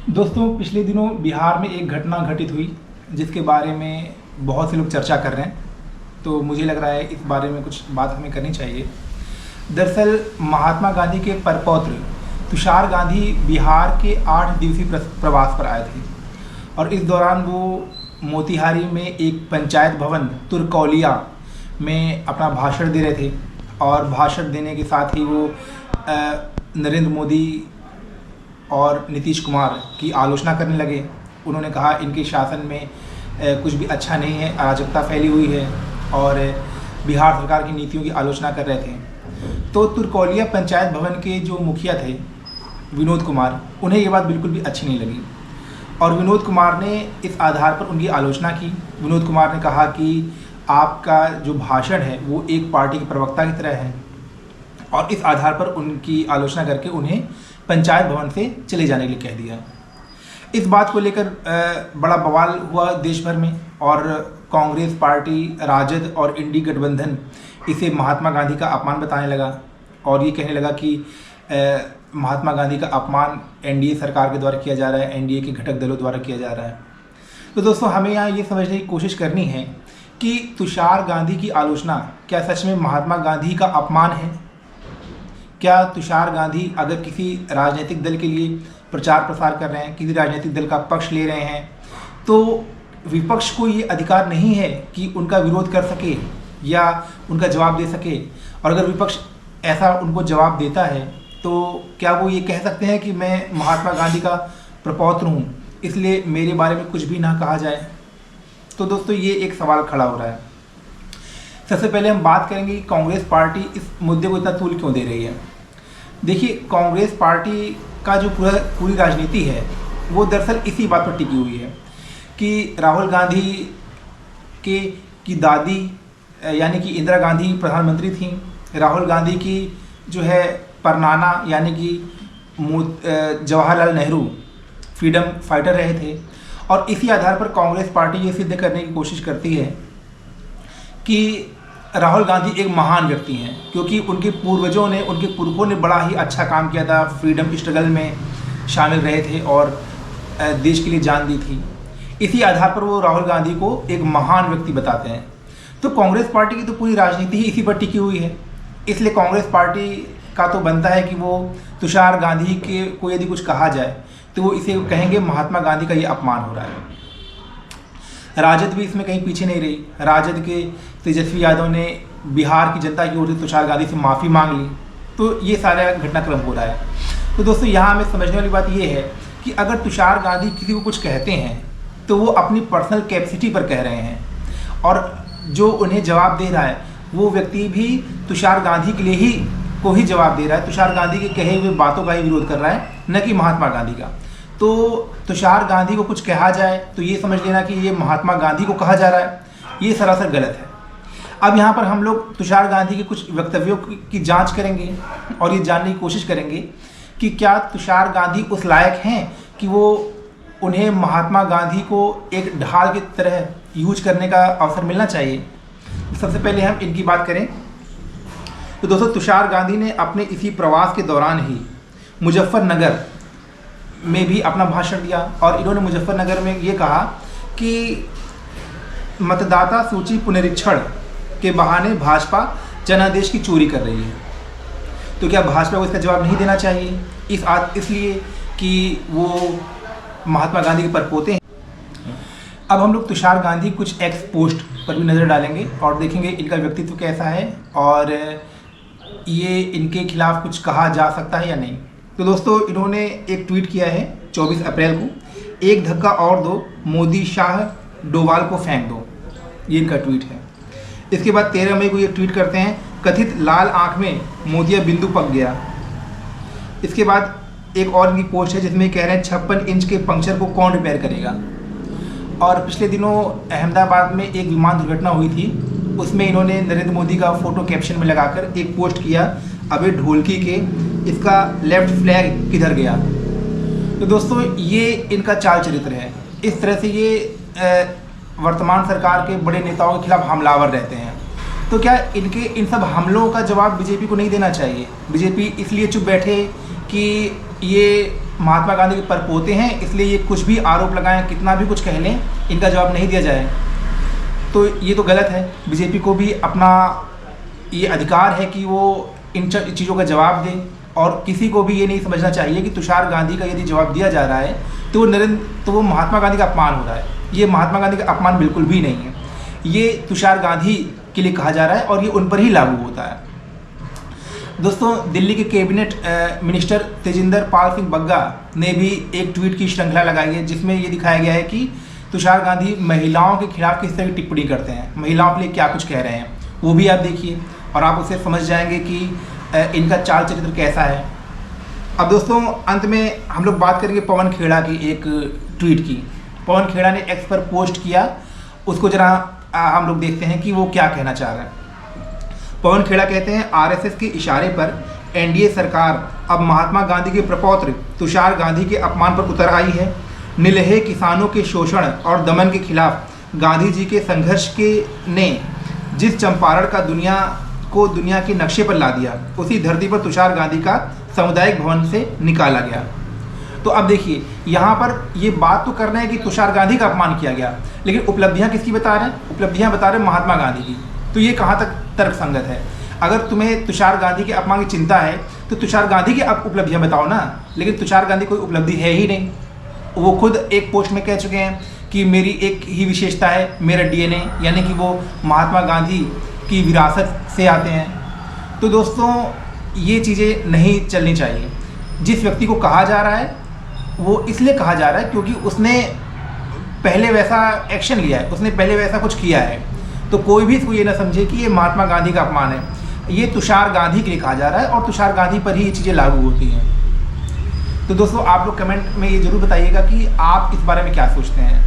दोस्तों, पिछले दिनों बिहार में एक घटना घटित हुई जिसके बारे में बहुत से लोग चर्चा कर रहे हैं। तो मुझे लग रहा है इस बारे में कुछ बात हमें करनी चाहिए। दरअसल महात्मा गांधी के परपौत्र तुषार गांधी बिहार के 8 दिवसीय प्रवास पर आए थे और इस दौरान वो मोतिहारी में एक पंचायत भवन तुरकौलिया में अपना भाषण दे रहे थे और भाषण देने के साथ ही वो नरेंद्र मोदी और नीतीश कुमार की आलोचना करने लगे। उन्होंने कहा इनके शासन में कुछ भी अच्छा नहीं है, अराजकता फैली हुई है और बिहार सरकार की नीतियों की आलोचना कर रहे थे। तो तुरकौलिया पंचायत भवन के जो मुखिया थे विनोद कुमार, उन्हें ये बात बिल्कुल भी अच्छी नहीं लगी और विनोद कुमार ने इस आधार पर उनकी आलोचना की। विनोद कुमार ने कहा कि आपका जो भाषण है वो एक पार्टी के प्रवक्ता की तरह है और इस आधार पर उनकी आलोचना करके उन्हें पंचायत भवन से चले जाने के लिए कह दिया। इस बात को लेकर बड़ा बवाल हुआ देश भर में और कांग्रेस पार्टी, राजद और इंडी गठबंधन इसे महात्मा गांधी का अपमान बताने लगा और ये कहने लगा कि महात्मा गांधी का अपमान एनडीए सरकार के द्वारा किया जा रहा है, एनडीए के घटक दलों द्वारा किया जा रहा है। तो दोस्तों, हमें यहाँ ये समझने की कोशिश करनी है कि तुषार गांधी की आलोचना क्या सच में महात्मा गांधी का अपमान है? क्या तुषार गांधी अगर किसी राजनीतिक दल के लिए प्रचार प्रसार कर रहे हैं, किसी राजनीतिक दल का पक्ष ले रहे हैं, तो विपक्ष को ये अधिकार नहीं है कि उनका विरोध कर सके या उनका जवाब दे सके? और अगर विपक्ष ऐसा उनको जवाब देता है तो क्या वो ये कह सकते हैं कि मैं महात्मा गांधी का प्रपौत्र हूँ, इसलिए मेरे बारे में कुछ भी ना कहा जाए? तो दोस्तों, ये एक सवाल खड़ा हो रहा है। सबसे पहले हम बात करेंगे कि कांग्रेस पार्टी इस मुद्दे को इतना तूल क्यों दे रही है। देखिए, कांग्रेस पार्टी का जो पूरी राजनीति है वो दरअसल इसी बात पर टिकी हुई है कि राहुल गांधी की दादी यानी कि इंदिरा गांधी प्रधानमंत्री थी। राहुल गांधी की जो है परनाना यानी कि जवाहरलाल नेहरू फ्रीडम फाइटर रहे थे और इसी आधार पर कांग्रेस पार्टी ये सिद्ध करने की कोशिश करती है कि राहुल गांधी एक महान व्यक्ति हैं, क्योंकि उनके पूर्वजों ने, उनके पुरखों ने बड़ा ही अच्छा काम किया था, फ्रीडम स्ट्रगल में शामिल रहे थे और देश के लिए जान दी थी। इसी आधार पर वो राहुल गांधी को एक महान व्यक्ति बताते हैं। तो कांग्रेस पार्टी की तो पूरी राजनीति ही इसी पर टिकी हुई है, इसलिए कांग्रेस पार्टी का तो बनता है कि वो तुषार गांधी के को यदि कुछ कहा जाए तो वो इसे कहेंगे महात्मा गांधी का ये अपमान हो रहा है। राजद भी इसमें कहीं पीछे नहीं रही। राजद के तेजस्वी यादव ने बिहार की जनता की ओर से तुषार गांधी से माफ़ी मांग ली। तो ये सारा घटनाक्रम हो रहा है। तो दोस्तों, यहाँ हमें समझने वाली बात ये है कि अगर तुषार गांधी किसी को कुछ कहते हैं तो वो अपनी पर्सनल कैपेसिटी पर कह रहे हैं और जो उन्हें जवाब दे रहा है वो व्यक्ति भी तुषार गांधी के लिए को ही जवाब दे रहा है, तुषार गांधी के कहे हुए बातों का ही विरोध कर रहा है, न कि महात्मा गांधी का। तो तुषार गांधी को कुछ कहा जाए तो ये समझ लेना कि ये महात्मा गांधी को कहा जा रहा है, ये सरासर गलत है। अब यहाँ पर हम लोग तुषार गांधी के कुछ वक्तव्यों की जांच करेंगे और ये जानने की कोशिश करेंगे कि क्या तुषार गांधी उस लायक हैं कि वो उन्हें महात्मा गांधी को एक ढाल की तरह यूज करने का अवसर मिलना चाहिए। सबसे पहले हम इनकी बात करें तो दोस्तों, तुषार गांधी ने अपने इसी प्रवास के दौरान ही मुजफ्फरनगर में भी अपना भाषण दिया और इन्होंने मुजफ्फरनगर में ये कहा कि मतदाता सूची पुनरीक्षण के बहाने भाजपा जनादेश की चोरी कर रही है। तो क्या भाजपा को इसका जवाब नहीं देना चाहिए, इसलिए कि वो महात्मा गांधी के परपोते हैं? अब हम लोग तुषार गांधी कुछ एक्स पोस्ट पर भी नज़र डालेंगे और देखेंगे इनका व्यक्तित्व कैसा है और ये इनके खिलाफ कुछ कहा जा सकता है या नहीं। तो दोस्तों, इन्होंने एक ट्वीट किया है 24 अप्रैल को, एक धक्का और दो, मोदी शाह डोवाल को फेंक दो, ये इनका ट्वीट है। इसके बाद 13 मई को ये ट्वीट करते हैं, कथित लाल आंख में मोदिया बिंदु पक गया। इसके बाद एक और इनकी पोस्ट है जिसमें कह रहे हैं 56 इंच के पंक्चर को कौन रिपेयर करेगा। और पिछले दिनों अहमदाबाद में एक विमान दुर्घटना हुई थी, उसमें इन्होंने नरेंद्र मोदी का फोटो कैप्शन में लगाकर एक पोस्ट किया, अबे ढोलकी के इसका लेफ्ट फ्लैग किधर गया। तो दोस्तों, ये इनका चाल चरित्र है। इस तरह से ये वर्तमान सरकार के बड़े नेताओं के खिलाफ हमलावर रहते हैं। तो क्या इनके इन सब हमलों का जवाब बीजेपी को नहीं देना चाहिए? बीजेपी इसलिए चुप बैठे कि ये महात्मा गांधी के परपोते हैं, इसलिए ये कुछ भी आरोप लगाएं, कितना भी कुछ कह लें, इनका जवाब नहीं दिया जाए, तो ये तो गलत है। बीजेपी को भी अपना ये अधिकार है कि वो इन चीज़ों का जवाब दें, और किसी को भी ये नहीं समझना चाहिए कि तुषार गांधी का यदि जवाब दिया जा रहा है तो वो महात्मा गांधी का अपमान हो रहा है। ये महात्मा गांधी का अपमान बिल्कुल भी नहीं है, ये तुषार गांधी के लिए कहा जा रहा है और ये उन पर ही लागू होता है। दोस्तों, दिल्ली के कैबिनेट मिनिस्टर तेजिंदर पाल सिंह बग्गा ने भी एक ट्वीट की श्रृंखला लगाई है, जिसमें ये दिखाया गया है कि तुषार गांधी महिलाओं के खिलाफ किस तरह की टिप्पणी करते हैं, महिलाओं के लिए क्या कुछ कह रहे हैं, वो भी आप देखिए और आप उससे समझ जाएंगे कि इनका चाल चरित्र कैसा है। अब दोस्तों, अंत में हम लोग बात करेंगे पवन खेड़ा की एक ट्वीट की। पवन खेड़ा ने एक्स पर पोस्ट किया, उसको जरा हम लोग देखते हैं कि वो क्या कहना चाह रहा है। पवन खेड़ा कहते हैं, आरएसएस के इशारे पर एनडीए सरकार अब महात्मा गांधी के प्रपौत्र तुषार गांधी के अपमान पर उतर आई है। निलहे किसानों के शोषण और दमन के खिलाफ गांधी जी के संघर्ष ने जिस चंपारण का दुनिया के नक्शे पर ला दिया, उसी धरती पर तुषार गांधी का सामुदायिक भवन से निकाला गया। तो अब देखिए, यहाँ पर ये बात तो करना है कि तुषार गांधी का अपमान किया गया, लेकिन उपलब्धियाँ किसकी बता रहे हैं? उपलब्धियाँ बता रहे हैं महात्मा गांधी की। तो ये कहाँ तक तर्कसंगत है? अगर तुम्हें तुषार गांधी के अपमान की चिंता है तो तुषार गांधी की उपलब्धियाँ बताओ ना, लेकिन तुषार गांधी कोई उपलब्धि है ही नहीं। वो खुद एक पोस्ट में कह चुके हैं कि मेरी एक ही विशेषता है, मेरा डीएनए, यानी कि वो महात्मा गांधी की विरासत से आते हैं। तो दोस्तों, ये चीज़ें नहीं चलनी चाहिए। जिस व्यक्ति को कहा जा रहा है वो इसलिए कहा जा रहा है क्योंकि उसने पहले वैसा एक्शन लिया है, उसने पहले वैसा कुछ किया है। तो कोई भी इसको ये ना समझे कि ये महात्मा गांधी का अपमान है, ये तुषार गांधी के लिए कहा जा रहा है और तुषार गांधी पर ही ये चीज़ें लागू होती हैं। तो दोस्तों, आप लोग कमेंट में ये ज़रूर बताइएगा कि आप इस बारे में क्या सोचते हैं।